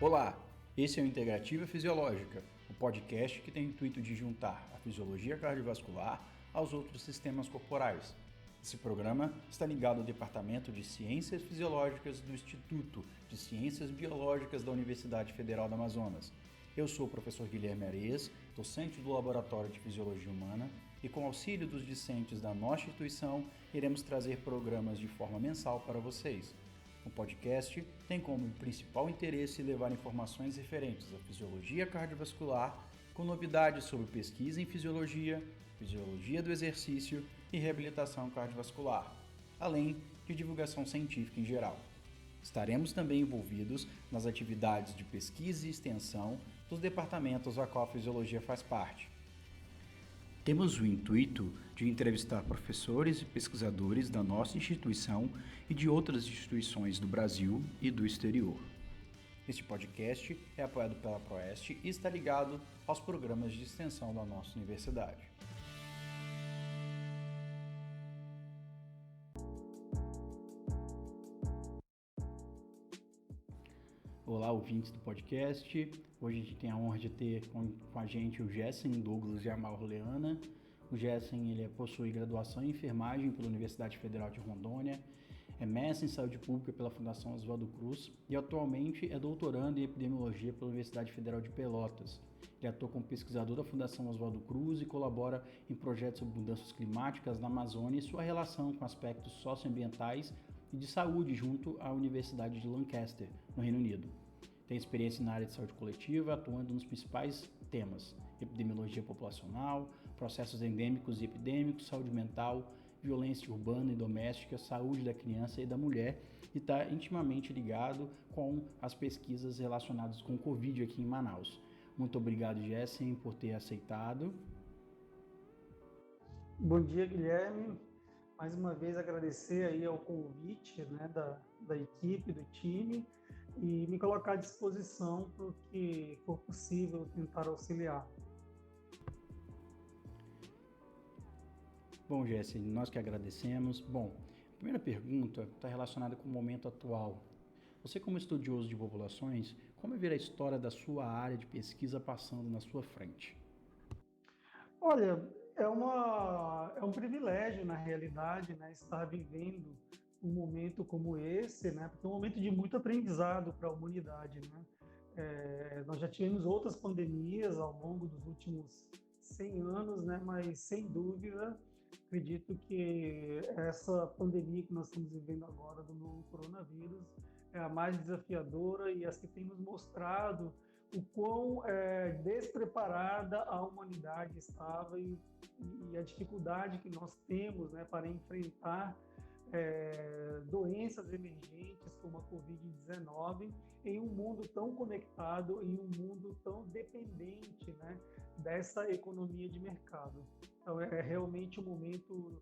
Olá, esse é o Integrativa Fisiológica, o podcast que tem o intuito de juntar a fisiologia cardiovascular aos outros sistemas corporais. Esse programa está ligado ao Departamento de Ciências Fisiológicas do Instituto de Ciências Biológicas da Universidade Federal do Amazonas. Eu sou o professor Guilherme Areias, docente do Laboratório de Fisiologia Humana, e com auxílio dos discentes da nossa instituição, iremos trazer programas de forma mensal para vocês. O podcast tem como principal interesse levar informações referentes à fisiologia cardiovascular, com novidades sobre pesquisa em fisiologia, fisiologia do exercício e reabilitação cardiovascular, além de divulgação científica em geral. Estaremos também envolvidos nas atividades de pesquisa e extensão dos departamentos a qual a fisiologia faz parte. Temos o intuito de entrevistar professores e pesquisadores da nossa instituição e de outras instituições do Brasil e do exterior. Este podcast é apoiado pela Proeste e está ligado aos programas de extensão da nossa universidade. Olá, ouvintes do podcast. Hoje a gente tem a honra de ter com a gente o Jessen Douglas de Amaral Leana. O Jessen ele possui graduação em enfermagem pela Universidade Federal de Rondônia, é mestre em saúde pública pela Fundação Oswaldo Cruz e atualmente é doutorando em epidemiologia pela Universidade Federal de Pelotas. Ele atua como pesquisador da Fundação Oswaldo Cruz e colabora em projetos sobre mudanças climáticas na Amazônia e sua relação com aspectos socioambientais e de saúde junto à Universidade de Lancaster, no Reino Unido. Tem experiência na área de saúde coletiva, atuando nos principais temas: epidemiologia populacional, processos endêmicos e epidêmicos, saúde mental, violência urbana e doméstica, saúde da criança e da mulher, e está intimamente ligado com as pesquisas relacionadas com o Covid aqui em Manaus. Muito obrigado, Jessen, por ter aceitado. Bom dia, Guilherme. Mais uma vez agradecer aí ao convite, né, da equipe, do time, e me colocar à disposição para o que for possível tentar auxiliar. Bom, Jessen, nós que agradecemos. Bom, a primeira pergunta está relacionada com o momento atual. Você, como estudioso de populações, como é ver a história da sua área de pesquisa passando na sua frente? Olha, é um privilégio, na realidade, né, estar vivendo um momento como esse, né, porque é um momento de muito aprendizado para a humanidade, né? Nós já tivemos outras pandemias ao longo dos últimos 100 anos, né, mas, sem dúvida, acredito que essa pandemia que nós estamos vivendo agora do novo coronavírus é a mais desafiadora e as que tem nos mostrado o quão despreparada a humanidade estava e a dificuldade que nós temos, né, para enfrentar doenças emergentes como a Covid-19 em um mundo tão conectado, em um mundo tão dependente, né, dessa economia de mercado. Então é realmente um momento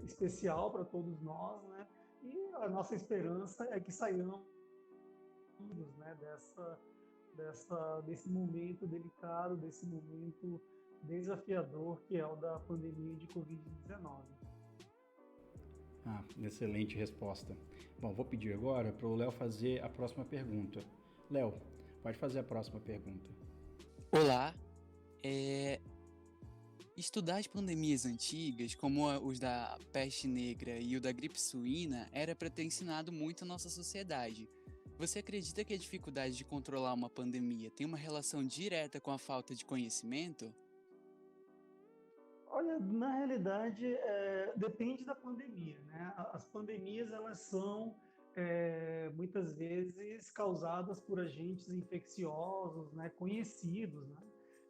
especial para todos nós, né, e a nossa esperança é que saiamos, né, desse momento delicado, desse momento desafiador que é o da pandemia de Covid-19. Excelente resposta. Bom, vou pedir agora para o Léo fazer a próxima pergunta. Léo, pode fazer a próxima pergunta. Olá. Estudar as pandemias antigas, como os da peste negra e o da gripe suína, era para ter ensinado muito a nossa sociedade. Você acredita que a dificuldade de controlar uma pandemia tem uma relação direta com a falta de conhecimento? Olha, na realidade, depende da pandemia, né? As pandemias, elas são muitas vezes causadas por agentes infecciosos, né, conhecidos, né?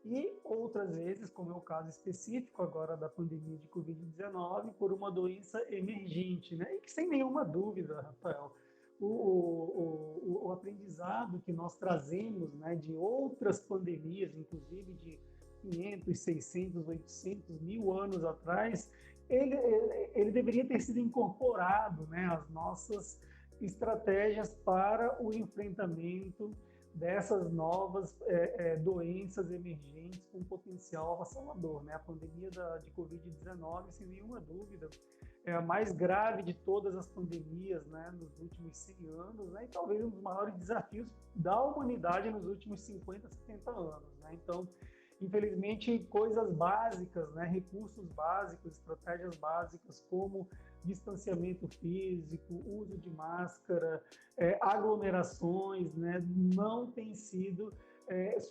E outras vezes, como é o caso específico agora da pandemia de Covid-19, por uma doença emergente, né? E que, sem nenhuma dúvida, Rafael, o aprendizado que nós trazemos, né, de outras pandemias, inclusive de 500, 600, 800, 1000 anos atrás, ele deveria ter sido incorporado, né, às nossas estratégias para o enfrentamento dessas novas doenças emergentes com potencial avassalador, né? A pandemia de Covid-19, sem nenhuma dúvida, é a mais grave de todas as pandemias, né, nos últimos 100 anos, né, e talvez um dos maiores desafios da humanidade nos últimos 50, 70 anos. Né? Então, infelizmente, coisas básicas, né, recursos básicos, estratégias básicas como distanciamento físico, uso de máscara, aglomerações, né, não têm sido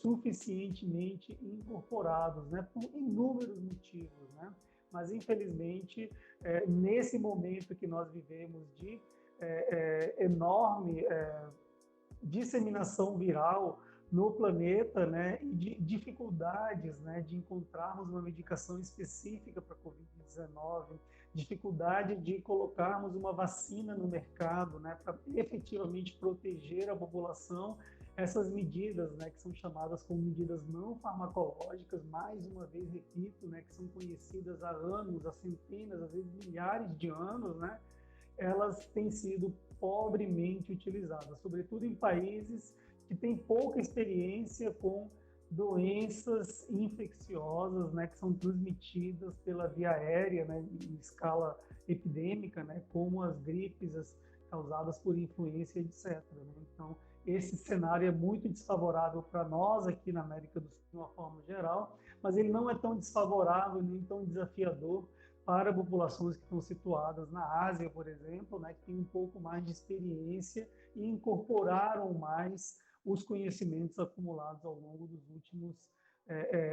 suficientemente incorporados, né, por inúmeros motivos, né? Mas, infelizmente, nesse momento que nós vivemos de enorme disseminação viral no planeta, né, e de dificuldades, né, de encontrarmos uma medicação específica para a Covid-19, dificuldade de colocarmos uma vacina no mercado, né, para efetivamente proteger a população. Essas medidas, né, que são chamadas como medidas não farmacológicas, mais uma vez repito, né, que são conhecidas há anos, há centenas, às vezes milhares de anos, né, elas têm sido pobremente utilizadas, sobretudo em países que têm pouca experiência com doenças infecciosas, né, que são transmitidas pela via aérea, né, em escala epidêmica, né, como as gripes causadas por influenza, etc. Né? Então, esse cenário é muito desfavorável para nós aqui na América do Sul, de uma forma geral, mas ele não é tão desfavorável nem tão desafiador para populações que estão situadas na Ásia, por exemplo, né, que têm um pouco mais de experiência e incorporaram mais os conhecimentos acumulados ao longo dos últimos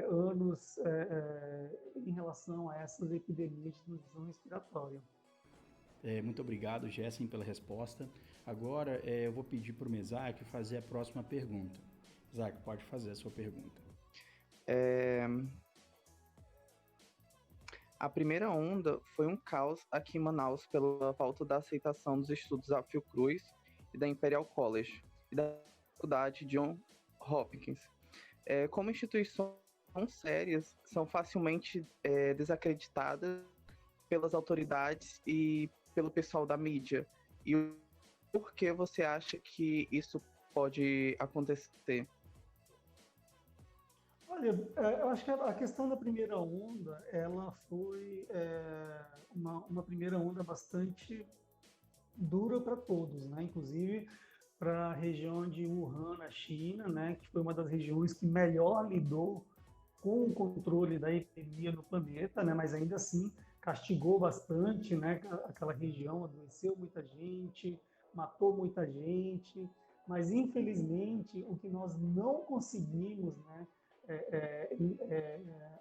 anos em relação a essas epidemias de transmissão respiratória. Muito obrigado, Jessen, pela resposta. Agora eu vou pedir para o Mesaque fazer a próxima pergunta. Mesaque, pode fazer a sua pergunta. A primeira onda foi um caos aqui em Manaus pela falta da aceitação dos estudos da Fiocruz e da Imperial College e da Faculdade Johns Hopkins. Como instituições sérias, são facilmente desacreditadas pelas autoridades e pelo pessoal da mídia. E por que você acha que isso pode acontecer? Olha, eu acho que a questão da primeira onda, ela foi uma primeira onda bastante dura para todos, né? Inclusive para a região de Wuhan, na China, né? Que foi uma das regiões que melhor lidou com o controle da epidemia no planeta, né? Mas ainda assim castigou bastante, né? Aquela região, adoeceu muita gente, matou muita gente, mas infelizmente o que nós não conseguimos, né?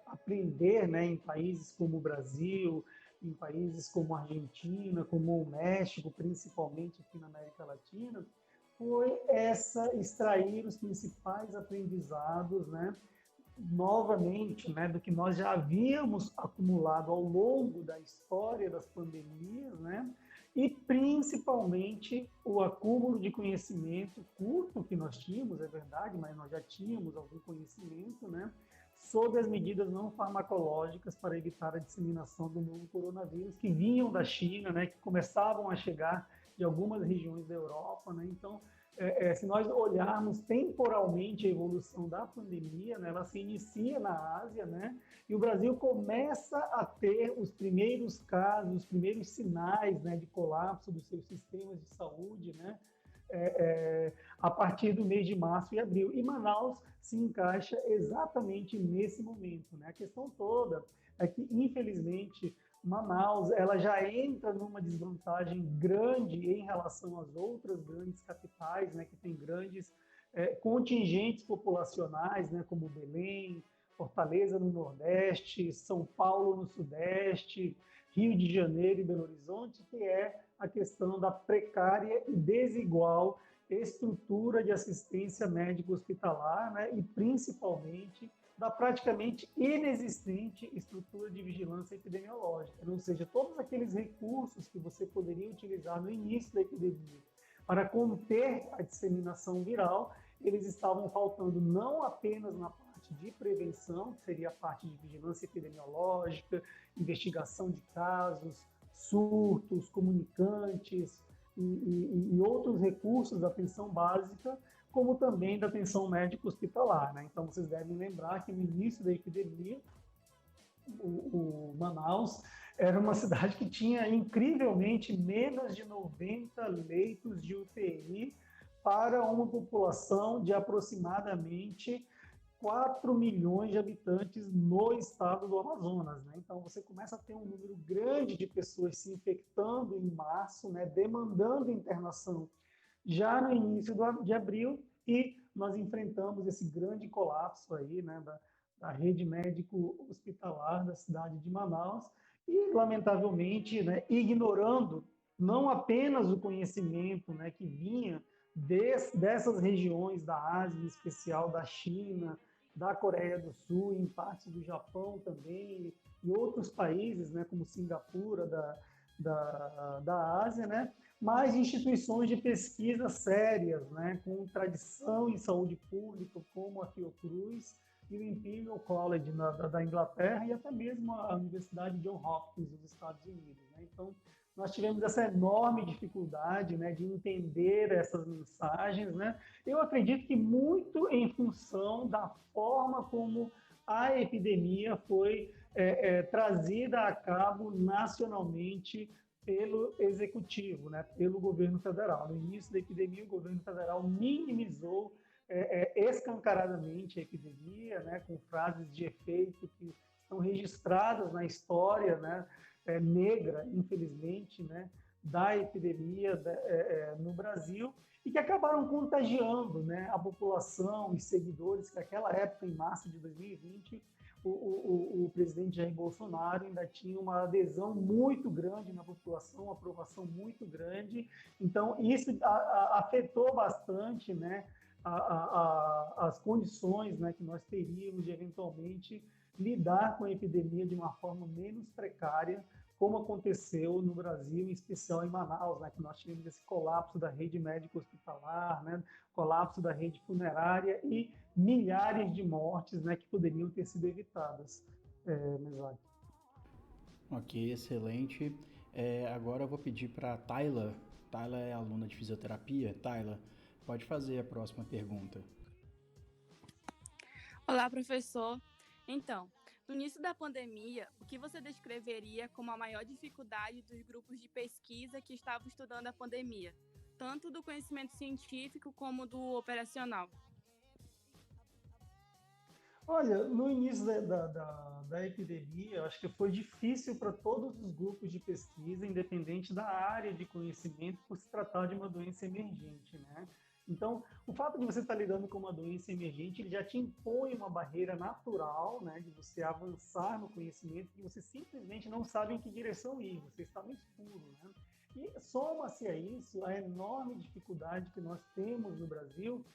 Aprender, né, em países como o Brasil, em países como a Argentina, como o México, principalmente aqui na América Latina, foi extrair os principais aprendizados, né, novamente, né, do que nós já havíamos acumulado ao longo da história das pandemias, né, e principalmente o acúmulo de conhecimento curto que nós tínhamos, é verdade, mas nós já tínhamos algum conhecimento, né, sobre as medidas não farmacológicas para evitar a disseminação do novo coronavírus, que vinham da China, né, que começavam a chegar de algumas regiões da Europa, né, então, se nós olharmos temporalmente a evolução da pandemia, né, ela se inicia na Ásia, né, e o Brasil começa a ter os primeiros casos, os primeiros sinais, né, de colapso dos seus sistemas de saúde, né, a partir do mês de março e abril. E Manaus se encaixa exatamente nesse momento, né? A questão toda é que, infelizmente, Manaus ela já entra numa desvantagem grande em relação às outras grandes capitais, né, que tem grandes contingentes populacionais, né, como Belém, Fortaleza no Nordeste, São Paulo no Sudeste, Rio de Janeiro e Belo Horizonte, que é a questão da precária e desigual estrutura de assistência médico-hospitalar, né, e principalmente da praticamente inexistente estrutura de vigilância epidemiológica, ou seja, todos aqueles recursos que você poderia utilizar no início da epidemia para conter a disseminação viral, eles estavam faltando não apenas na parte de prevenção, que seria a parte de vigilância epidemiológica, investigação de casos, surtos, comunicantes e outros recursos da atenção básica, como também da atenção médico-hospitalar, né? Então, vocês devem lembrar que no início da epidemia, o Manaus era uma cidade que tinha incrivelmente menos de 90 leitos de UTI para uma população de aproximadamente 4 milhões de habitantes no estado do Amazonas, né? Então, você começa a ter um número grande de pessoas se infectando em março, né? Demandando internação já no início de abril, e nós enfrentamos esse grande colapso aí, né? Da rede médico-hospitalar da cidade de Manaus, e, lamentavelmente, né, ignorando não apenas o conhecimento, né, que vinha dessas regiões da Ásia, em especial da China, da Coreia do Sul, em partes do Japão também, e outros países, né, como Singapura, da Ásia, né, mas instituições de pesquisa sérias, né, com tradição em saúde pública, como a Fiocruz e o Imperial College da Inglaterra, e até mesmo a Universidade Johns Hopkins dos Estados Unidos, né. Então, nós tivemos essa enorme dificuldade, né, de entender essas mensagens, né. Eu acredito que muito em função da forma como a epidemia foi trazida a cabo nacionalmente pelo executivo, né, pelo governo federal. No início da epidemia, o governo federal minimizou escancaradamente a epidemia, né, com frases de efeito que estão registradas na história, né, negra, infelizmente, né, da epidemia no Brasil, e que acabaram contagiando, né, a população e seguidores, que naquela época, em março de 2020, o presidente Jair Bolsonaro ainda tinha uma adesão muito grande na população, uma aprovação muito grande. Então, isso afetou bastante, né, as condições, né, que nós teríamos de, eventualmente, lidar com a epidemia de uma forma menos precária, como aconteceu no Brasil, em especial em Manaus, né, que nós tivemos esse colapso da rede médico-hospitalar, né, colapso da rede funerária e milhares de mortes, né, que poderiam ter sido evitadas. Mesaque. Ok, excelente. Agora eu vou pedir para a Tayla. Tayla é aluna de fisioterapia. Tayla, pode fazer a próxima pergunta. Olá, professor. Então, no início da pandemia, o que você descreveria como a maior dificuldade dos grupos de pesquisa que estavam estudando a pandemia, tanto do conhecimento científico como do operacional? Olha, no início da epidemia, eu acho que foi difícil para todos os grupos de pesquisa, independente da área de conhecimento, por se tratar de uma doença emergente, né? Então, o fato de você estar lidando com uma doença emergente, ele já te impõe uma barreira natural, né, de você avançar no conhecimento, que você simplesmente não sabe em que direção ir, você está no escuro, né? E soma-se a isso a enorme dificuldade que nós temos no Brasil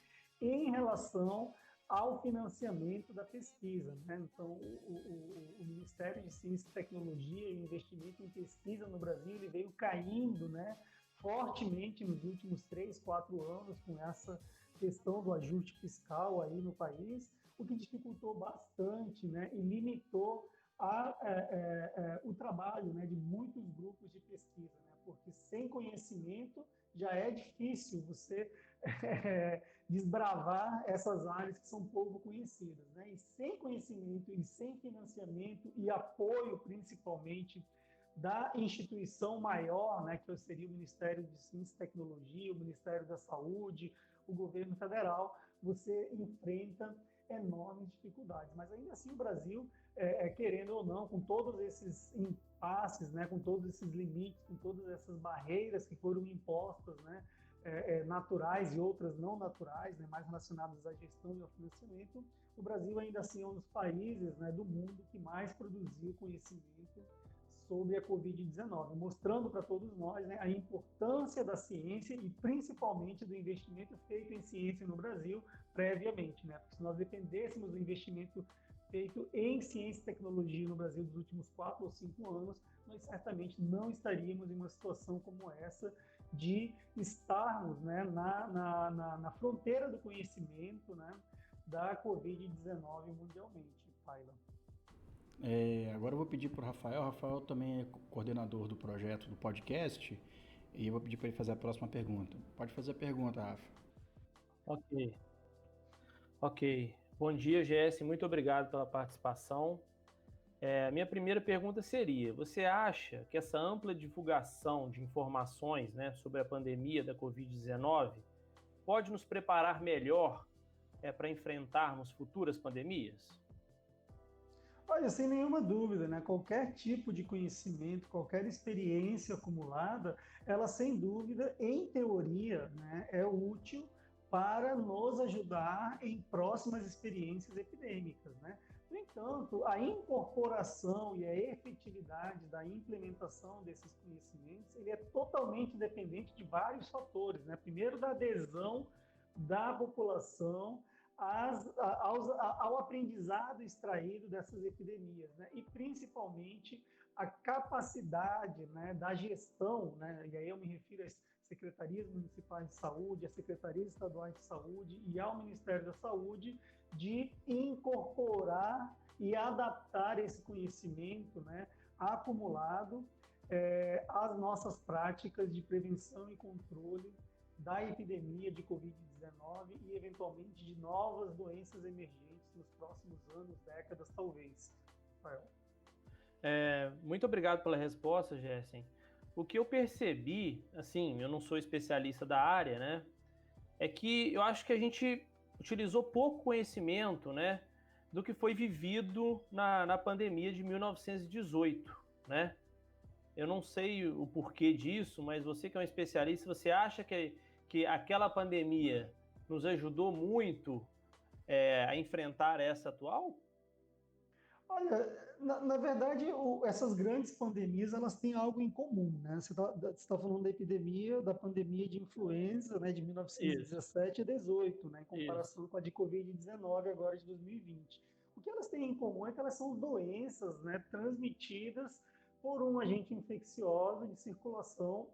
em relação ao financiamento da pesquisa, né? Então, o Ministério de Ciência e Tecnologia e Investimento em Pesquisa no Brasil, ele veio caindo, né, fortemente nos últimos 3, 4 anos com essa questão do ajuste fiscal aí no país, o que dificultou bastante, né, e limitou o trabalho, né, de muitos grupos de pesquisa, né, porque sem conhecimento já é difícil você desbravar essas áreas que são pouco conhecidas, né? E sem conhecimento e sem financiamento e apoio, principalmente, da instituição maior, né, que seria o Ministério de Ciência e Tecnologia, o Ministério da Saúde, o governo federal, você enfrenta enormes dificuldades. Mas ainda assim o Brasil, querendo ou não, com todos esses impasses, né, com todos esses limites, com todas essas barreiras que foram impostas, né, naturais e outras não naturais, né, mais relacionadas à gestão e ao financiamento, o Brasil ainda assim é um dos países, né, do mundo que mais produziu conhecimento sobre a Covid-19, mostrando para todos nós, né, a importância da ciência e principalmente do investimento feito em ciência no Brasil previamente, né? Porque se nós dependêssemos do investimento feito em ciência e tecnologia no Brasil dos últimos 4 ou 5 anos, nós certamente não estaríamos em uma situação como essa de estarmos, né, na fronteira do conhecimento, né, da Covid-19 mundialmente, Paila. Agora eu vou pedir para o Rafael. O Rafael também é coordenador do projeto do podcast e eu vou pedir para ele fazer a próxima pergunta. Pode fazer a pergunta, Rafa. Ok. Bom dia, GS. Muito obrigado pela participação. A minha primeira pergunta seria: você acha que essa ampla divulgação de informações, né, sobre a pandemia da Covid-19 pode nos preparar melhor para enfrentarmos futuras pandemias? Olha, sem nenhuma dúvida, né? Qualquer tipo de conhecimento, qualquer experiência acumulada, ela sem dúvida, em teoria, né, é útil para nos ajudar em próximas experiências epidêmicas, né? No entanto, a incorporação e a efetividade da implementação desses conhecimentos, ele é totalmente dependente de vários fatores, né? Primeiro, da adesão da população ao aprendizado extraído dessas epidemias, né? E principalmente a capacidade, né, da gestão, né? E aí eu me refiro às secretarias municipais de saúde, às secretarias estaduais de saúde e ao Ministério da Saúde, de incorporar e adaptar esse conhecimento, né, acumulado às nossas práticas de prevenção e controle da epidemia de Covid-19 e, eventualmente, de novas doenças emergentes nos próximos anos, décadas, talvez. Rafael. Muito obrigado pela resposta, Gessen. O que eu percebi, assim, eu não sou especialista da área, né, é que eu acho que a gente utilizou pouco conhecimento, né, do que foi vivido na pandemia de 1918, né? Eu não sei o porquê disso, mas você que é um especialista, você acha que aquela pandemia nos ajudou muito a enfrentar essa atual? Olha, na verdade, essas grandes pandemias, elas têm algo em comum, né? Você está falando da pandemia de influenza, né, de 1917 e 18, né, em Isso. comparação com a de Covid-19 agora de 2020. O que elas têm em comum é que elas são doenças, né, transmitidas por um agente infeccioso de circulação,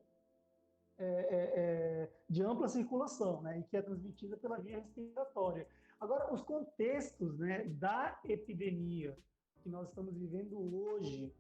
de ampla circulação, né, e que é transmitida pela via respiratória. Agora, os contextos, né, da epidemia que nós estamos vivendo hoje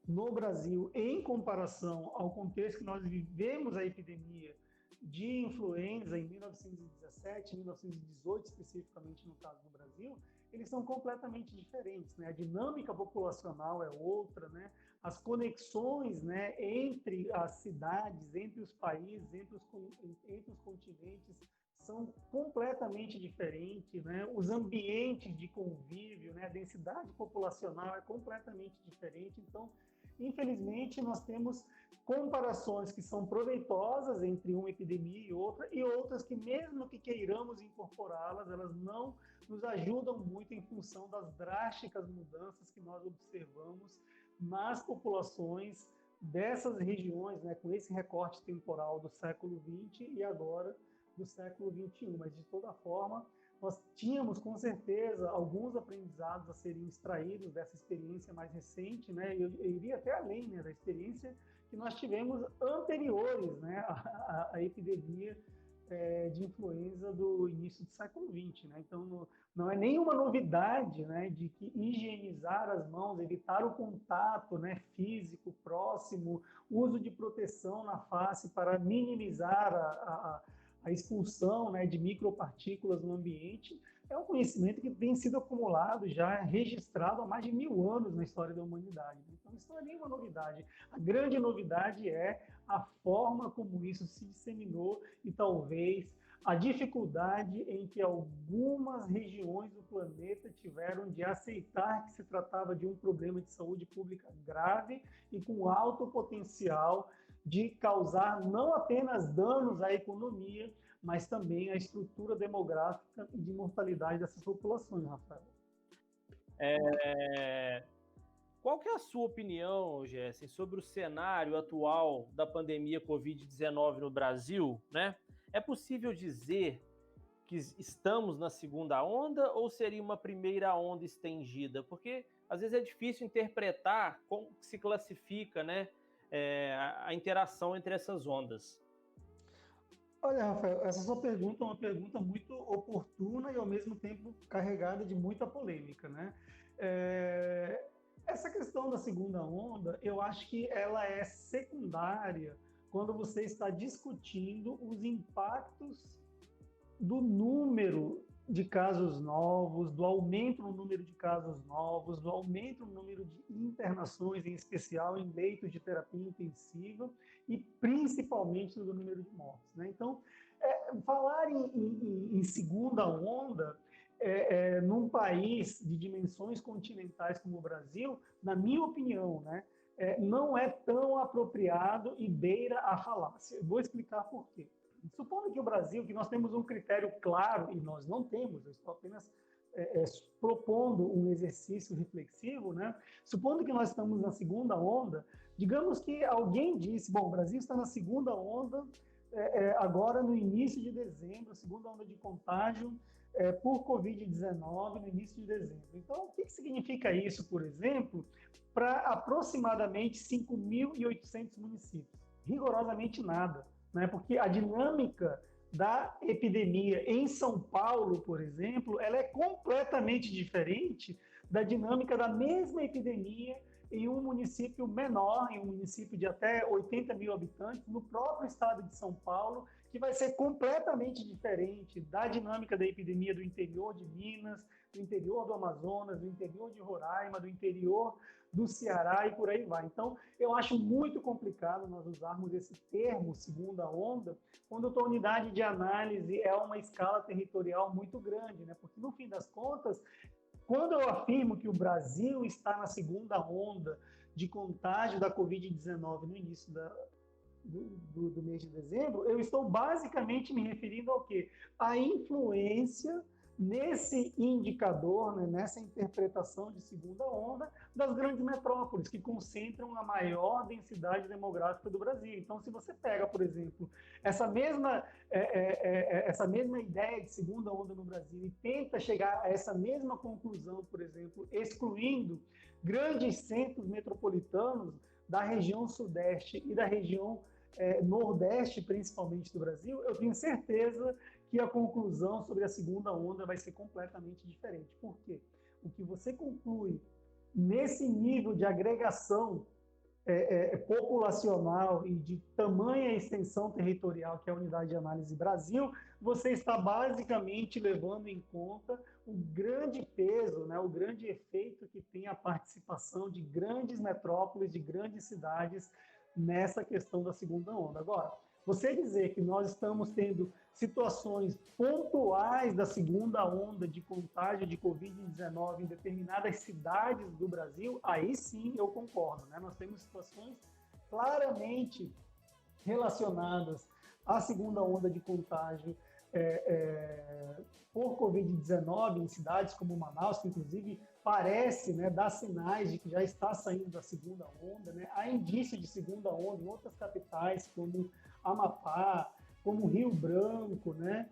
no Brasil, em comparação ao contexto que nós vivemos a epidemia de influenza em 1917, 1918, especificamente no caso do Brasil, eles são completamente diferentes, né? A dinâmica populacional é outra, né? As conexões, né, entre as cidades, entre os países, entre os continentes, são completamente diferentes, né? Os ambientes de convívio, né? A densidade populacional é completamente diferente. Então, infelizmente, nós temos comparações que são proveitosas entre uma epidemia e outras que, mesmo que queiramos incorporá-las, elas não nos ajudam muito em função das drásticas mudanças que nós observamos nas populações dessas regiões, né? Com esse recorte temporal do século XX e agora do século XXI, mas de toda forma, nós tínhamos com certeza alguns aprendizados a serem extraídos dessa experiência mais recente, né? Eu iria até além, né, da experiência que nós tivemos anteriores, né, à epidemia de influenza do início do século XX, né? Então, não é nenhuma novidade, né, de que higienizar as mãos, evitar o contato, né, físico próximo, uso de proteção na face para minimizar a expulsão, né, de micropartículas no ambiente, é um conhecimento que tem sido acumulado, já registrado há mais de 1000 anos na história da humanidade. Então, isso não é nenhuma novidade. A grande novidade é a forma como isso se disseminou e talvez a dificuldade em que algumas regiões do planeta tiveram de aceitar que se tratava de um problema de saúde pública grave e com alto potencial de causar não apenas danos à economia, mas também à estrutura demográfica e de mortalidade dessas populações, Rafael. Qual que é a sua opinião, Gessen, sobre o cenário atual da pandemia Covid-19 no Brasil, né? É possível dizer que estamos na segunda onda ou seria uma primeira onda estendida? Porque às vezes é difícil interpretar como se classifica, né, a interação entre essas ondas. Olha, Rafael, essa sua pergunta é uma pergunta muito oportuna e, ao mesmo tempo, carregada de muita polêmica, né? Essa questão da segunda onda, eu acho que ela é secundária quando você está discutindo os impactos do número de casos novos, do aumento no número de casos novos, do aumento no número de internações, em especial em leitos de terapia intensiva, e principalmente do número de mortes, né? Então, falar em segunda onda, num país de dimensões continentais como o Brasil, na minha opinião, né, não é tão apropriado e beira a falácia. Eu vou explicar por quê. Supondo que o Brasil, que nós temos um critério claro, e nós não temos, eu estou apenas propondo um exercício reflexivo, né? Supondo que nós estamos na segunda onda, digamos que alguém disse, bom, o Brasil está na segunda onda, agora no início de dezembro, a segunda onda de contágio por Covid-19 no início de dezembro. Então, o que significa isso, por exemplo, para aproximadamente 5.800 municípios? Rigorosamente nada, né? Porque a dinâmica da epidemia em São Paulo, por exemplo, ela é completamente diferente da dinâmica da mesma epidemia em um município menor, em um município de até 80 mil habitantes, no próprio estado de São Paulo, que vai ser completamente diferente da dinâmica da epidemia do interior de Minas, do interior do Amazonas, do interior de Roraima, do interior do Ceará e por aí vai. Então, eu acho muito complicado nós usarmos esse termo, segunda onda, quando a tua unidade de análise é uma escala territorial muito grande, né? Porque, no fim das contas, quando eu afirmo que o Brasil está na segunda onda de contágio da Covid-19 no início do mês de dezembro, eu estou basicamente me referindo ao quê? À influência nesse indicador, né, nessa interpretação de segunda onda das grandes metrópoles, que concentram a maior densidade demográfica do Brasil. Então, se você pega, por exemplo, essa mesma ideia de segunda onda no Brasil e tenta chegar a essa mesma conclusão, por exemplo, excluindo grandes centros metropolitanos da região sudeste e da região nordeste, principalmente do Brasil, eu tenho certeza que a conclusão sobre a segunda onda vai ser completamente diferente. Por quê? O que você conclui nesse nível de agregação populacional e de tamanha extensão territorial que é a Unidade de Análise Brasil, você está basicamente levando em conta o grande peso, né, o grande efeito que tem a participação de grandes metrópoles, de grandes cidades nessa questão da segunda onda. Agora, você dizer que nós estamos tendo situações pontuais da segunda onda de contágio de Covid-19 em determinadas cidades do Brasil, aí sim eu concordo, né? Nós temos situações claramente relacionadas à segunda onda de contágio por Covid-19 em cidades como Manaus, que inclusive parece, né, dar sinais de que já está saindo da segunda onda, né? Há indício de segunda onda em outras capitais, como Amapá, como Rio Branco, né?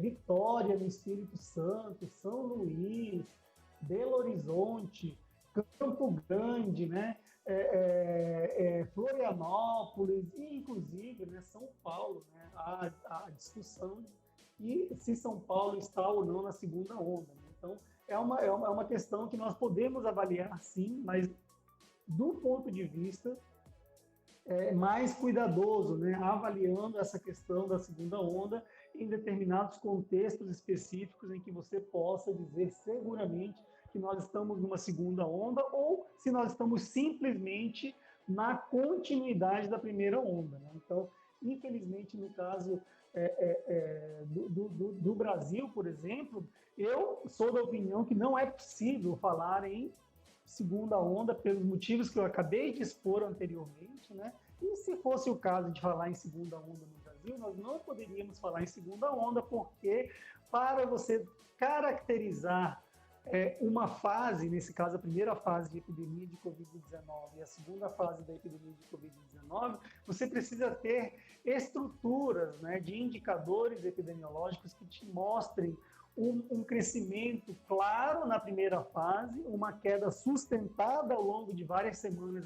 Vitória no Espírito Santo, São Luís, Belo Horizonte, Campo Grande, né? Florianópolis e, inclusive, né, São Paulo, né? A discussão de se São Paulo está ou não na segunda onda, né? Então, é uma questão que nós podemos avaliar, sim, mas do ponto de vista mais cuidadoso, né? Avaliando essa questão da segunda onda em determinados contextos específicos em que você possa dizer seguramente que nós estamos numa segunda onda ou se nós estamos simplesmente na continuidade da primeira onda, né? Então, infelizmente, no caso do Brasil, por exemplo, eu sou da opinião que não é possível falar em segunda onda pelos motivos que eu acabei de expor anteriormente, né? E se fosse o caso de falar em segunda onda no Brasil, nós não poderíamos falar em segunda onda, porque para você caracterizar uma fase, nesse caso a primeira fase de epidemia de Covid-19 e a segunda fase da epidemia de Covid-19, você precisa ter estruturas, né, de indicadores epidemiológicos que te mostrem um crescimento claro na primeira fase, uma queda sustentada ao longo de várias semanas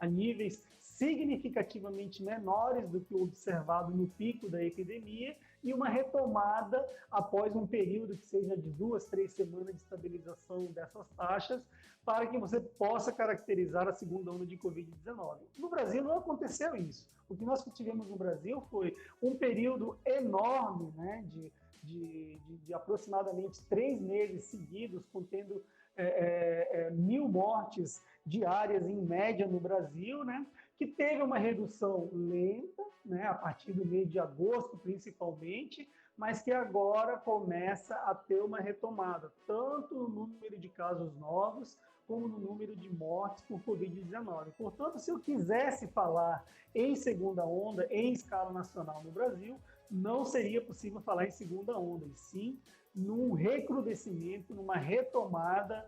a níveis significativamente menores do que o observado no pico da epidemia e uma retomada após um período que seja de 2, 3 semanas de estabilização dessas taxas para que você possa caracterizar a segunda onda de Covid-19. No Brasil não aconteceu isso. O que nós tivemos no Brasil foi um período enorme, né, de aproximadamente 3 meses seguidos, contendo 1.000 mortes diárias em média no Brasil, né? Que teve uma redução lenta, né? A partir do mês de agosto, principalmente, mas que agora começa a ter uma retomada, tanto no número de casos novos, como no número de mortes por Covid-19. Portanto, se eu quisesse falar em segunda onda, em escala nacional no Brasil, não seria possível falar em segunda onda, e sim num recrudescimento, numa retomada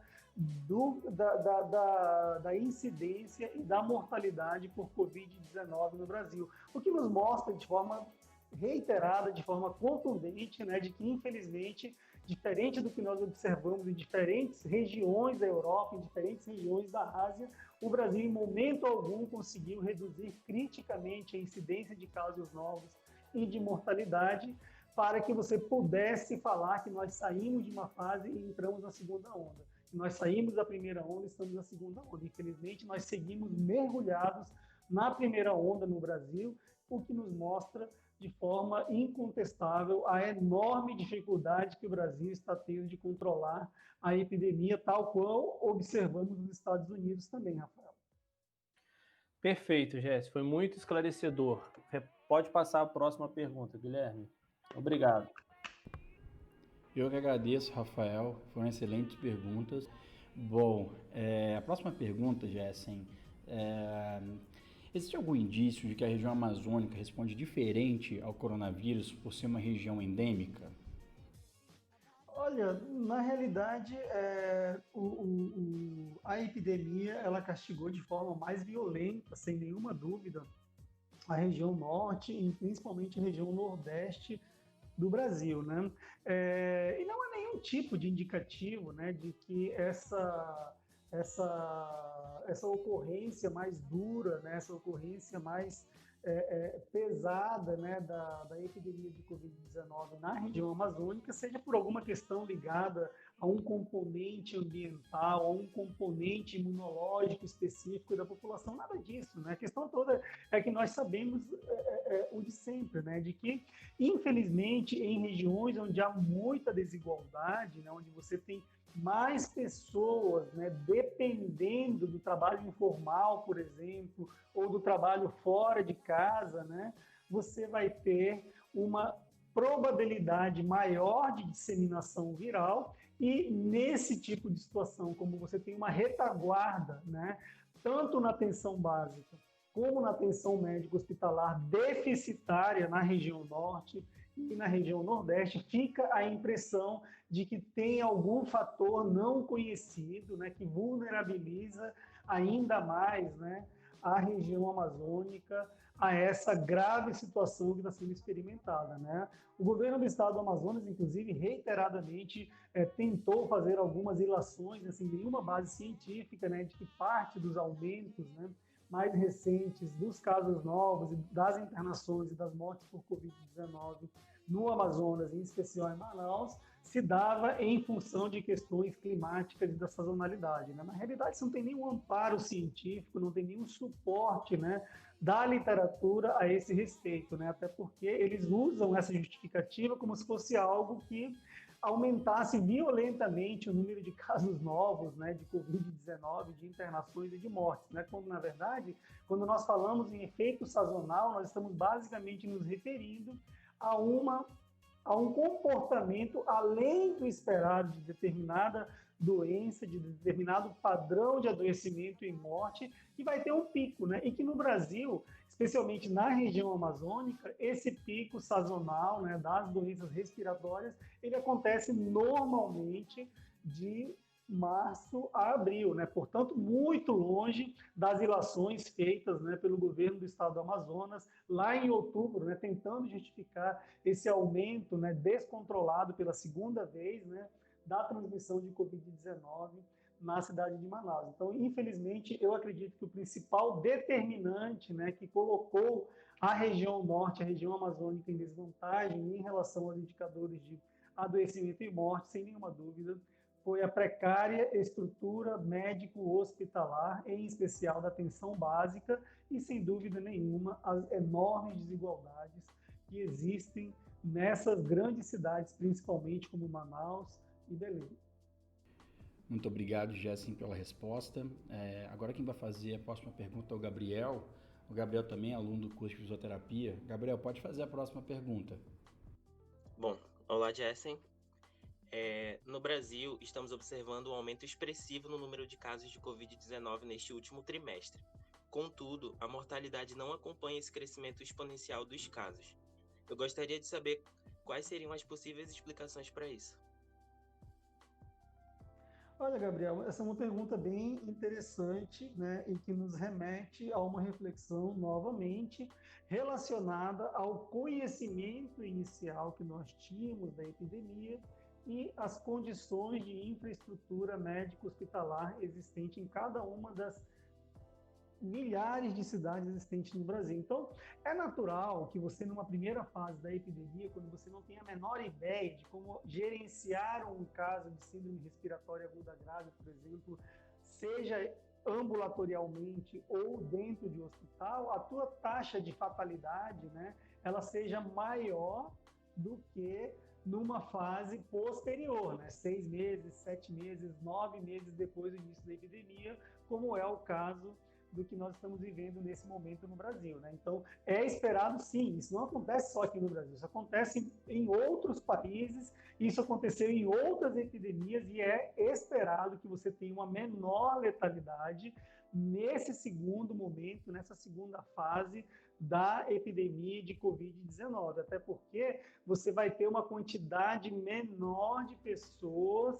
da incidência e da mortalidade por Covid-19 no Brasil, o que nos mostra de forma reiterada, de forma contundente, né, de que, infelizmente, diferente do que nós observamos em diferentes regiões da Europa, em diferentes regiões da Ásia, o Brasil, em momento algum, conseguiu reduzir criticamente a incidência de casos novos e de mortalidade, para que você pudesse falar que nós saímos de uma fase e entramos na segunda onda. Nós saímos da primeira onda e estamos na segunda onda. Infelizmente, nós seguimos mergulhados na primeira onda no Brasil, o que nos mostra de forma incontestável a enorme dificuldade que o Brasil está tendo de controlar a epidemia, tal qual observamos nos Estados Unidos também, Rafael. Perfeito, Jéssica. Foi muito esclarecedor. Pode passar a próxima pergunta, Guilherme. Obrigado. Eu que agradeço, Rafael. Foram excelentes perguntas. Bom, a próxima pergunta, Jessen, existe algum indício de que a região amazônica responde diferente ao coronavírus por ser uma região endêmica? Olha, na realidade, a epidemia ela castigou de forma mais violenta, sem nenhuma dúvida, a região norte e principalmente a região nordeste do Brasil, né? E não há nenhum tipo de indicativo, né, de que essa ocorrência mais dura, né, essa ocorrência mais pesada, né, da epidemia de Covid-19 na região amazônica seja por alguma questão ligada a um componente ambiental, a um componente imunológico específico da população, nada disso, né? A questão toda é que nós sabemos o de sempre, né, de que, infelizmente, em regiões onde há muita desigualdade, né, onde você tem mais pessoas, né, dependendo do trabalho informal, por exemplo, ou do trabalho fora de casa, né, você vai ter uma probabilidade maior de disseminação viral e, nesse tipo de situação, como você tem uma retaguarda, né, tanto na atenção básica como na atenção médico-hospitalar deficitária na região norte e na região nordeste, fica a impressão de que tem algum fator não conhecido, né, que vulnerabiliza ainda mais, né, a região amazônica a essa grave situação que está sendo experimentada, né? O governo do estado do Amazonas, inclusive, reiteradamente tentou fazer algumas ilações, assim, nenhuma base científica, né, de que parte dos aumentos, né, mais recentes dos casos novos, das internações e das mortes por Covid-19 no Amazonas, em especial em Manaus, se dava em função de questões climáticas e da sazonalidade, né? Na realidade, isso não tem nenhum amparo científico, não tem nenhum suporte, né, da literatura a esse respeito, né? Até porque eles usam essa justificativa como se fosse algo que aumentasse violentamente o número de casos novos, né, de Covid-19, de internações e de mortes, né? Quando, na verdade, quando nós falamos em efeito sazonal, nós estamos basicamente nos referindo a um comportamento além do esperado de determinada doença, de determinado padrão de adoecimento e morte, que vai ter um pico, né? E que no Brasil, especialmente na região amazônica, esse pico sazonal, né, das doenças respiratórias, ele acontece normalmente de março a abril, né? Portanto, muito longe das ilações feitas, né, pelo governo do estado do Amazonas, lá em outubro, né, tentando justificar esse aumento, né, descontrolado pela segunda vez, né, da transmissão de Covid-19 na cidade de Manaus. Então, infelizmente, eu acredito que o principal determinante, né, que colocou a região norte, a região amazônica em desvantagem em relação aos indicadores de adoecimento e morte, sem nenhuma dúvida, foi a precária estrutura médico-hospitalar, em especial da atenção básica, e, sem dúvida nenhuma, as enormes desigualdades que existem nessas grandes cidades, principalmente como Manaus e Belém. Muito obrigado, Jessen, pela resposta. Agora quem vai fazer a próxima pergunta é o Gabriel. O Gabriel também é aluno do curso de fisioterapia. Gabriel, pode fazer a próxima pergunta. Bom, olá, Jessen. No Brasil, estamos observando um aumento expressivo no número de casos de Covid-19 neste último trimestre. Contudo, a mortalidade não acompanha esse crescimento exponencial dos casos. Eu gostaria de saber quais seriam as possíveis explicações para isso. Olha, Gabriel, essa é uma pergunta bem interessante, né, e que nos remete a uma reflexão novamente relacionada ao conhecimento inicial que nós tínhamos da epidemia e as condições de infraestrutura médico-hospitalar existente em cada uma das milhares de cidades existentes no Brasil. Então, é natural que você, numa primeira fase da epidemia, quando você não tem a menor ideia de como gerenciar um caso de síndrome respiratória aguda grave, por exemplo, seja ambulatorialmente ou dentro de hospital, a tua taxa de fatalidade, né, ela seja maior do que numa fase posterior, né, 6 meses, 7 meses, 9 meses depois do início da epidemia, como é o caso do que nós estamos vivendo nesse momento no Brasil, né? Então, é esperado sim, isso não acontece só aqui no Brasil, isso acontece em outros países, isso aconteceu em outras epidemias e é esperado que você tenha uma menor letalidade nesse segundo momento, nessa segunda fase da epidemia de Covid-19, até porque você vai ter uma quantidade menor de pessoas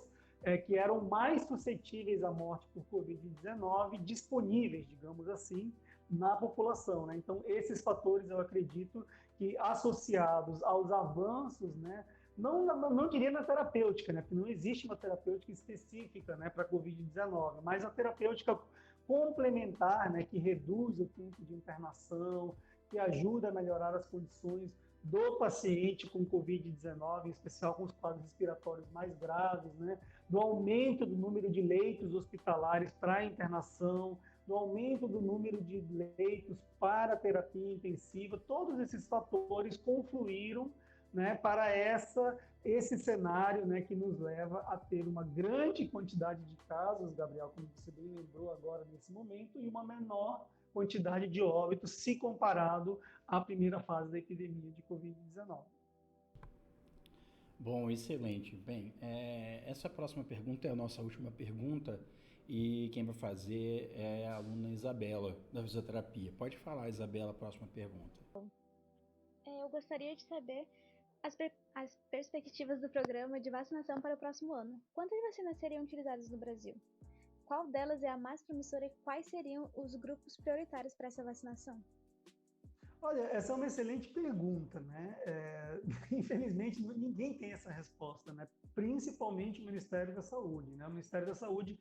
que eram mais suscetíveis à morte por Covid-19 disponíveis, digamos assim, na população, né? Então, esses fatores, eu acredito que associados aos avanços, né, não diria na terapêutica, né, porque não existe uma terapêutica específica, né, para Covid-19, mas a terapêutica complementar, né, que reduz o tempo de internação, que ajuda a melhorar as condições do paciente com Covid-19, em especial com os quadros respiratórios mais graves, né, do aumento do número de leitos hospitalares para internação, do aumento do número de leitos para terapia intensiva, todos esses fatores confluíram, né, para esse cenário, né, que nos leva a ter uma grande quantidade de casos, Gabriel, como você bem lembrou agora nesse momento, e uma menor quantidade de óbitos se comparado à primeira fase da epidemia de Covid-19. Bom, excelente. Bem, essa próxima pergunta é a nossa última pergunta e quem vai fazer é a aluna Isabela, da fisioterapia. Pode falar, Isabela, a próxima pergunta. Eu gostaria de saber as perspectivas do programa de vacinação para o próximo ano. Quantas vacinas seriam utilizadas no Brasil? Qual delas é a mais promissora e quais seriam os grupos prioritários para essa vacinação? Olha, essa é uma excelente pergunta, né? Infelizmente, ninguém tem essa resposta, né? Principalmente o Ministério da Saúde, né? O Ministério da Saúde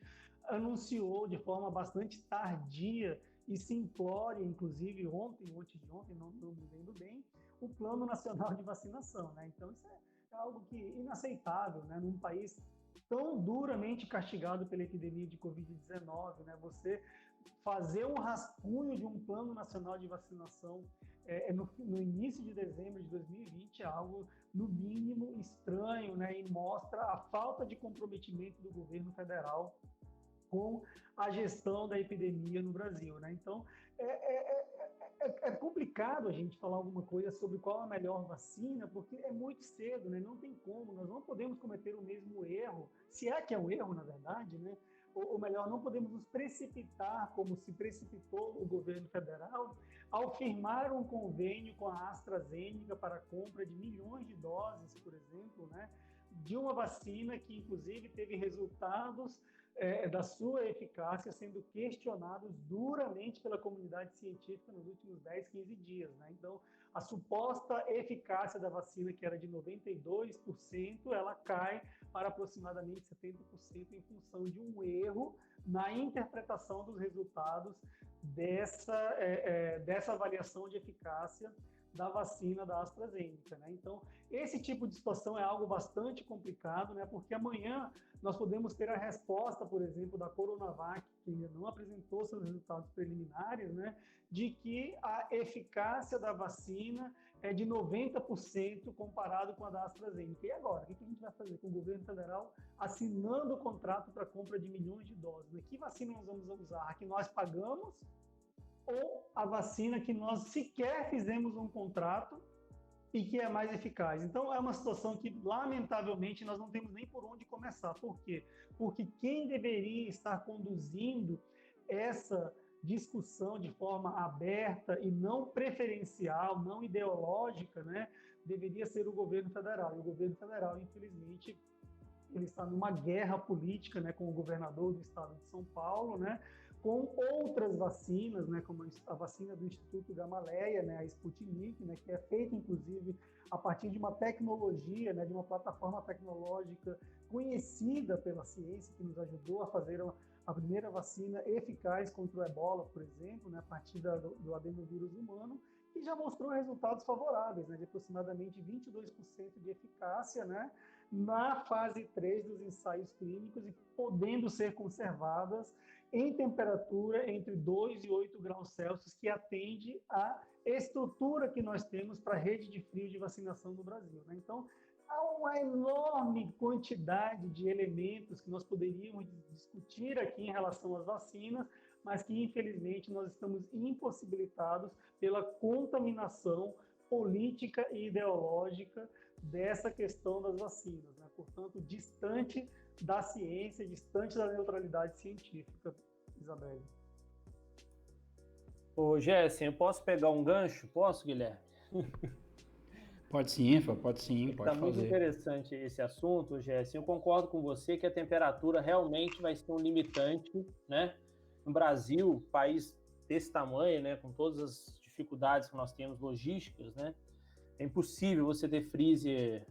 anunciou de forma bastante tardia e simplória, inclusive ontem de ontem, não me lembro bem, o Plano Nacional de Vacinação, né? Então, isso é algo que inaceitável, né? Num país tão duramente castigado pela epidemia de Covid-19, né? Você fazer um rascunho de um Plano Nacional de Vacinação no início de dezembro de 2020 é algo, no mínimo, estranho, né? E mostra a falta de comprometimento do governo federal com a gestão da epidemia no Brasil, né? Então, é complicado a gente falar alguma coisa sobre qual a melhor vacina, porque é muito cedo, né? Não tem como, nós não podemos cometer o mesmo erro, se é que é um erro, na verdade, né? Ou melhor, não podemos nos precipitar, como se precipitou o governo federal, ao firmar um convênio com a AstraZeneca para a compra de milhões de doses, por exemplo, né? De uma vacina que, inclusive, teve resultados da sua eficácia sendo questionados duramente pela comunidade científica nos últimos 10, 15 dias, né? Então, a suposta eficácia da vacina, que era de 92%, ela cai para aproximadamente 70% em função de um erro na interpretação dos resultados dessa avaliação de eficácia da vacina da AstraZeneca, né? Então, esse tipo de situação é algo bastante complicado, né? Porque amanhã nós podemos ter a resposta, por exemplo, da Coronavac, que ainda não apresentou seus resultados preliminares, né? De que a eficácia da vacina é de 90% comparado com a da AstraZeneca. E agora? O que a gente vai fazer com o governo federal assinando o contrato para compra de milhões de doses, né? Que vacina nós vamos usar? A que nós pagamos ou a vacina que nós sequer fizemos um contrato e que é mais eficaz? Então, é uma situação que, lamentavelmente, nós não temos nem por onde começar. Por quê? Porque quem deveria estar conduzindo essa discussão de forma aberta e não preferencial, não ideológica, né, deveria ser o governo federal. E o governo federal, infelizmente, ele está numa guerra política, né, com o governador do estado de São Paulo, né, com outras vacinas, né, como a vacina do Instituto Gamaleya, né, a Sputnik, né, que é feita, inclusive, a partir de uma tecnologia, né, de uma plataforma tecnológica conhecida pela ciência, que nos ajudou a fazer a primeira vacina eficaz contra o ebola, por exemplo, né, a partir do adenovírus humano, e já mostrou resultados favoráveis, né, de aproximadamente 22% de eficácia, né, na fase 3 dos ensaios clínicos e podendo ser conservadas em temperatura entre 2 e 8 graus Celsius, que atende à estrutura que nós temos para a rede de frio de vacinação no Brasil, né? Então, há uma enorme quantidade de elementos que nós poderíamos discutir aqui em relação às vacinas, mas que, infelizmente, nós estamos impossibilitados pela contaminação política e ideológica dessa questão das vacinas, né? Portanto, distante da ciência, distante da neutralidade científica, Isabelle. Ô, Gessen, eu posso pegar um gancho? Posso, Guilherme? Pode sim, pode sim, pode fazer. Está muito interessante esse assunto, Gessen. Eu concordo com você que a temperatura realmente vai ser um limitante, né? No Brasil, país desse tamanho, né, com todas as dificuldades que nós temos logísticas, né, é impossível você ter freezer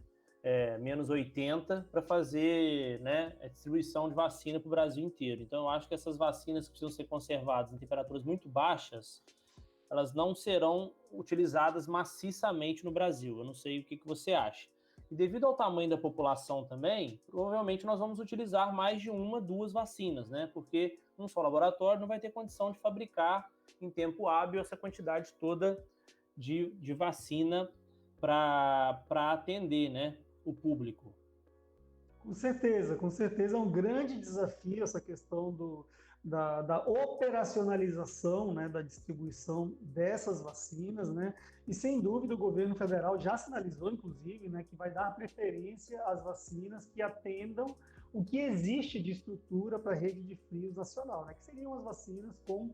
menos 80 para fazer, né, a distribuição de vacina para o Brasil inteiro. Então, eu acho que essas vacinas que precisam ser conservadas em temperaturas muito baixas, elas não serão utilizadas maciçamente no Brasil. Eu não sei o que você acha. E devido ao tamanho da população também, provavelmente nós vamos utilizar mais de 1, 2 vacinas, né? Porque um só laboratório não vai ter condição de fabricar em tempo hábil essa quantidade toda de vacina para atender, né, o público. Com certeza é um grande desafio essa questão da operacionalização, né, da distribuição dessas vacinas, né, e sem dúvida o governo federal já sinalizou, inclusive, né, que vai dar preferência às vacinas que atendam o que existe de estrutura para a rede de frios nacional, né, que seriam as vacinas com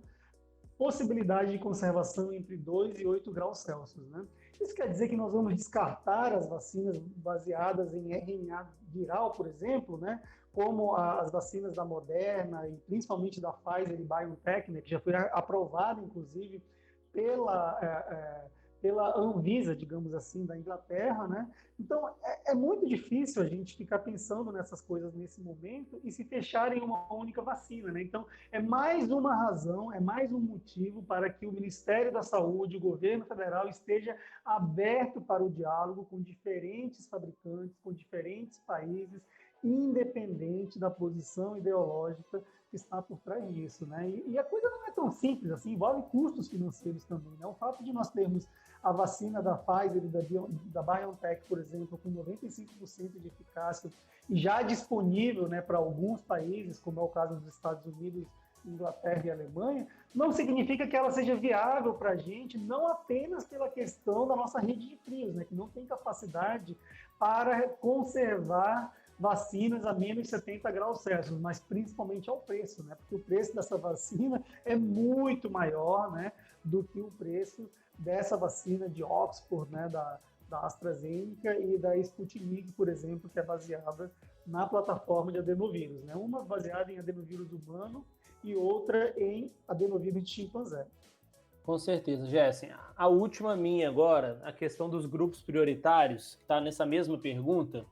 possibilidade de conservação entre 2 e 8 graus Celsius, né? Isso quer dizer que nós vamos descartar as vacinas baseadas em RNA viral, por exemplo, né? Como as vacinas da Moderna e principalmente da Pfizer e BioNTech, né? Que já foi aprovada, inclusive, pela Anvisa, digamos assim, da Inglaterra, né? Então, é muito difícil a gente ficar pensando nessas coisas nesse momento e se fechar em uma única vacina, né? Então, é mais uma razão, é mais um motivo para que o Ministério da Saúde, o governo federal, esteja aberto para o diálogo com diferentes fabricantes, com diferentes países, independente da posição ideológica que está por trás disso, né? E a coisa não é tão simples assim, envolve custos financeiros também, né? O fato de nós termos a vacina da Pfizer e da BioNTech, por exemplo, com 95% de eficácia e já disponível, né, para alguns países, como é o caso dos Estados Unidos, Inglaterra e Alemanha, não significa que ela seja viável para a gente, não apenas pela questão da nossa rede de frios, né, que não tem capacidade para conservar vacinas a menos 70 graus Celsius, mas principalmente ao preço, né? Porque o preço dessa vacina é muito maior, né, do que o preço dessa vacina de Oxford, né, da AstraZeneca e da Sputnik, por exemplo, que é baseada na plataforma de adenovírus, né? Uma baseada em adenovírus humano e outra em adenovírus de chimpanzé. Com certeza, Gessen. A última minha agora, a questão dos grupos prioritários, que está nessa mesma pergunta.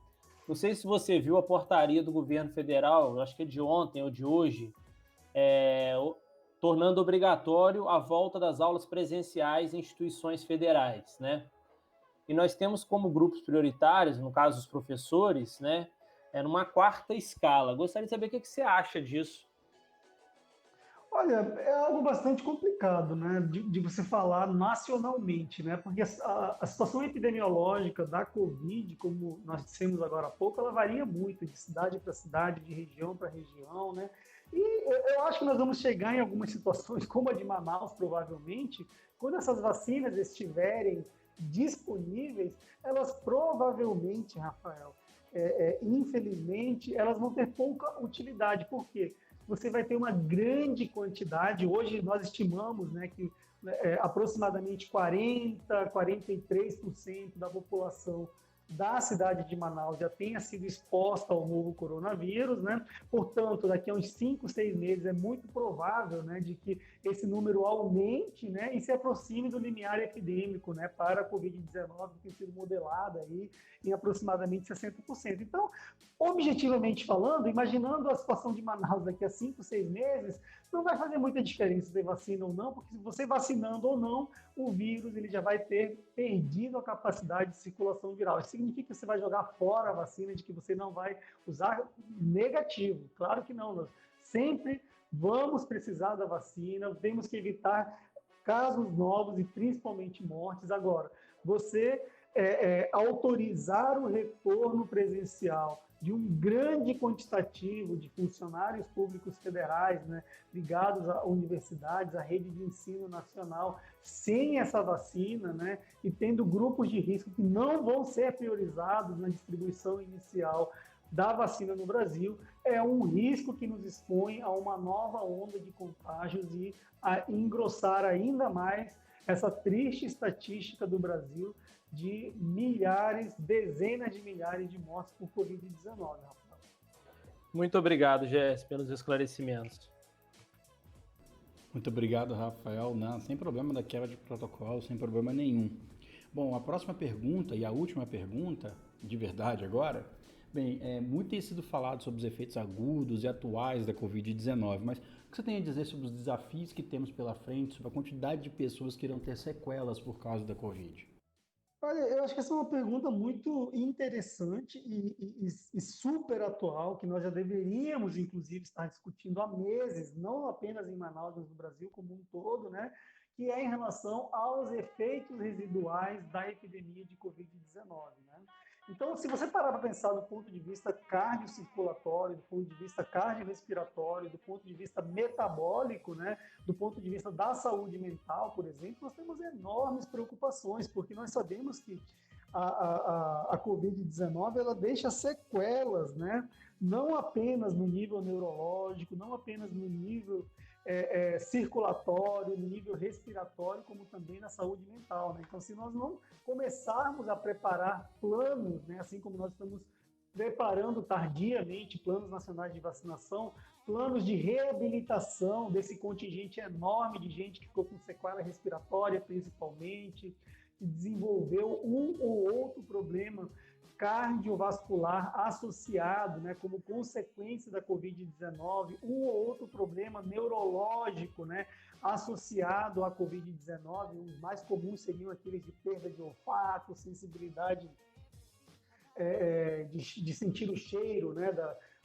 Não sei se você viu a portaria do governo federal, acho que é de ontem ou de hoje, tornando obrigatório a volta das aulas presenciais em instituições federais, né? E nós temos como grupos prioritários, no caso os professores, né, numa quarta escala. Gostaria de saber o que você acha disso. Olha, é algo bastante complicado, né, de você falar nacionalmente, né, porque a situação epidemiológica da Covid, como nós dissemos agora há pouco, ela varia muito de cidade para cidade, de região para região, né, e eu acho que nós vamos chegar em algumas situações, como a de Manaus, provavelmente, quando essas vacinas estiverem disponíveis, elas provavelmente, Rafael, infelizmente, elas vão ter pouca utilidade. Por quê? Você vai ter uma grande quantidade. Hoje nós estimamos, né, que aproximadamente 43% da população da cidade de Manaus já tenha sido exposta ao novo coronavírus, né? Portanto, daqui a uns 5, 6 meses é muito provável, né, de que esse número aumente, né, e se aproxime do limiar epidêmico, né, para a Covid-19, que tem sido modelada aí em aproximadamente 60%. Então, objetivamente falando, imaginando a situação de Manaus daqui a 5, 6 meses, não vai fazer muita diferença ter vacina ou não, porque se você vacinando ou não, o vírus ele já vai ter perdido a capacidade de circulação viral. Isso significa que você vai jogar fora a vacina, de que você não vai usar negativo. Claro que não, nós sempre vamos precisar da vacina, temos que evitar casos novos e principalmente mortes. Agora, você autorizar o retorno presencial de um grande quantitativo de funcionários públicos federais, né, ligados a universidades, à rede de ensino nacional, sem essa vacina, né, e tendo grupos de risco que não vão ser priorizados na distribuição inicial da vacina no Brasil, é um risco que nos expõe a uma nova onda de contágios e a engrossar ainda mais essa triste estatística do Brasil de milhares, dezenas de milhares de mortes por Covid-19. Rafael. Muito obrigado, Jess, pelos esclarecimentos. Muito obrigado, Rafael. Não, sem problema da quebra de protocolo, sem problema nenhum. Bom, a próxima pergunta e a última pergunta, de verdade agora, bem, muito tem sido falado sobre os efeitos agudos e atuais da Covid-19, mas o que você tem a dizer sobre os desafios que temos pela frente, sobre a quantidade de pessoas que irão ter sequelas por causa da Covid? Olha, eu acho que essa é uma pergunta muito interessante e super atual, que nós já deveríamos, inclusive, estar discutindo há meses, não apenas em Manaus, mas no Brasil como um todo, né? Que é em relação aos efeitos residuais da epidemia de Covid-19, né? Então, se você parar para pensar do ponto de vista cardiocirculatório, do ponto de vista cardiorrespiratório, do ponto de vista metabólico, né, do ponto de vista da saúde mental, por exemplo, nós temos enormes preocupações, porque nós sabemos que a Covid-19 ela deixa sequelas, né, não apenas no nível neurológico, não apenas no nível circulatório, no nível respiratório, como também na saúde mental, né? Então, se nós não começarmos a preparar planos, né, assim como nós estamos preparando tardiamente planos nacionais de vacinação, planos de reabilitação desse contingente enorme de gente que ficou com sequela respiratória, principalmente, que desenvolveu um ou outro problema cardiovascular associado, né, como consequência da Covid-19, um ou outro problema neurológico, né, associado à Covid-19. Os mais comuns seriam aqueles de perda de olfato, sensibilidade de sentir o cheiro, né,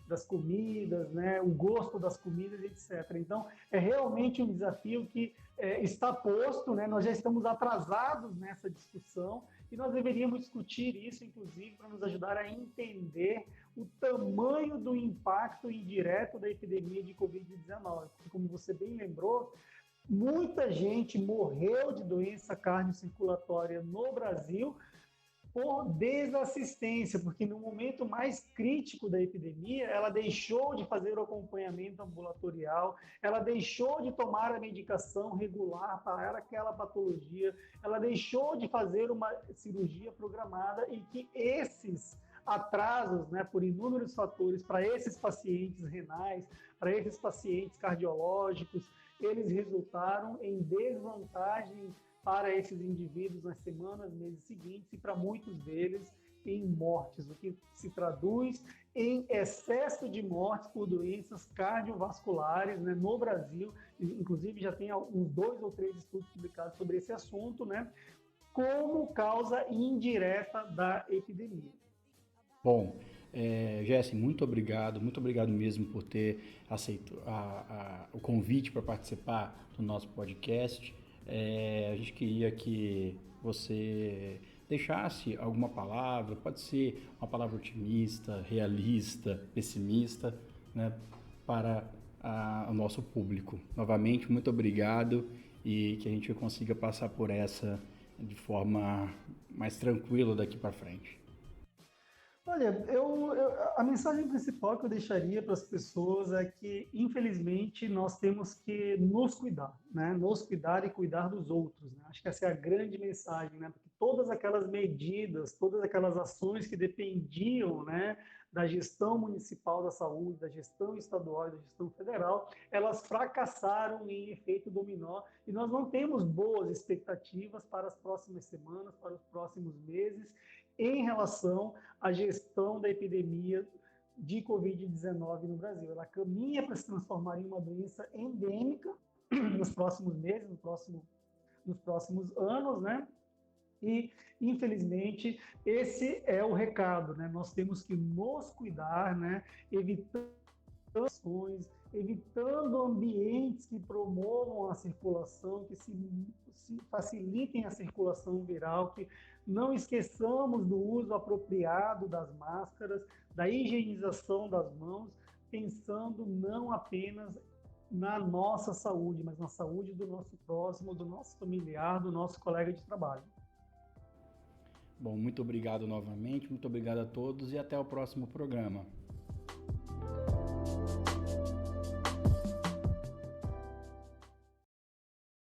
das comidas, né, o gosto das comidas, etc. Então, é realmente um desafio que está posto, né, nós já estamos atrasados nessa discussão, e nós deveríamos discutir isso, inclusive, para nos ajudar a entender o tamanho do impacto indireto da epidemia de Covid-19. Porque, como você bem lembrou, muita gente morreu de doença cardiocirculatória no Brasil por desassistência, porque no momento mais crítico da epidemia, ela deixou de fazer o acompanhamento ambulatorial, ela deixou de tomar a medicação regular para aquela patologia, ela deixou de fazer uma cirurgia programada, e que esses atrasos, né, por inúmeros fatores, para esses pacientes renais, para esses pacientes cardiológicos, eles resultaram em desvantagem para esses indivíduos nas semanas, meses seguintes, e para muitos deles em mortes, o que se traduz em excesso de mortes por doenças cardiovasculares, né, no Brasil. Inclusive já tem uns 2 ou 3 estudos publicados sobre esse assunto, né, como causa indireta da epidemia. Bom, Jéssica, muito obrigado mesmo por ter aceito o convite para participar do nosso podcast. A gente queria que você deixasse alguma palavra, pode ser uma palavra otimista, realista, pessimista, né, para o nosso público. Novamente, muito obrigado e que a gente consiga passar por essa de forma mais tranquila daqui para frente. Olha, a mensagem principal que eu deixaria para as pessoas é que, infelizmente, nós temos que nos cuidar, né? Nos cuidar e cuidar dos outros, né? Acho que essa é a grande mensagem, né? Porque todas aquelas medidas, todas aquelas ações que dependiam, né, da gestão municipal da saúde, da gestão estadual e da gestão federal, elas fracassaram em efeito dominó e nós não temos boas expectativas para as próximas semanas, para os próximos meses, em relação à gestão da epidemia de Covid-19 no Brasil. Ela caminha para se transformar em uma doença endêmica nos próximos meses, nos próximos anos, né? E, infelizmente, esse é o recado, né? Nós temos que nos cuidar, né? Evitando ações, evitando ambientes que promovam a circulação, que se facilitem a circulação viral, que não esqueçamos do uso apropriado das máscaras, da higienização das mãos, pensando não apenas na nossa saúde, mas na saúde do nosso próximo, do nosso familiar, do nosso colega de trabalho. Bom, muito obrigado novamente, muito obrigado a todos e até o próximo programa.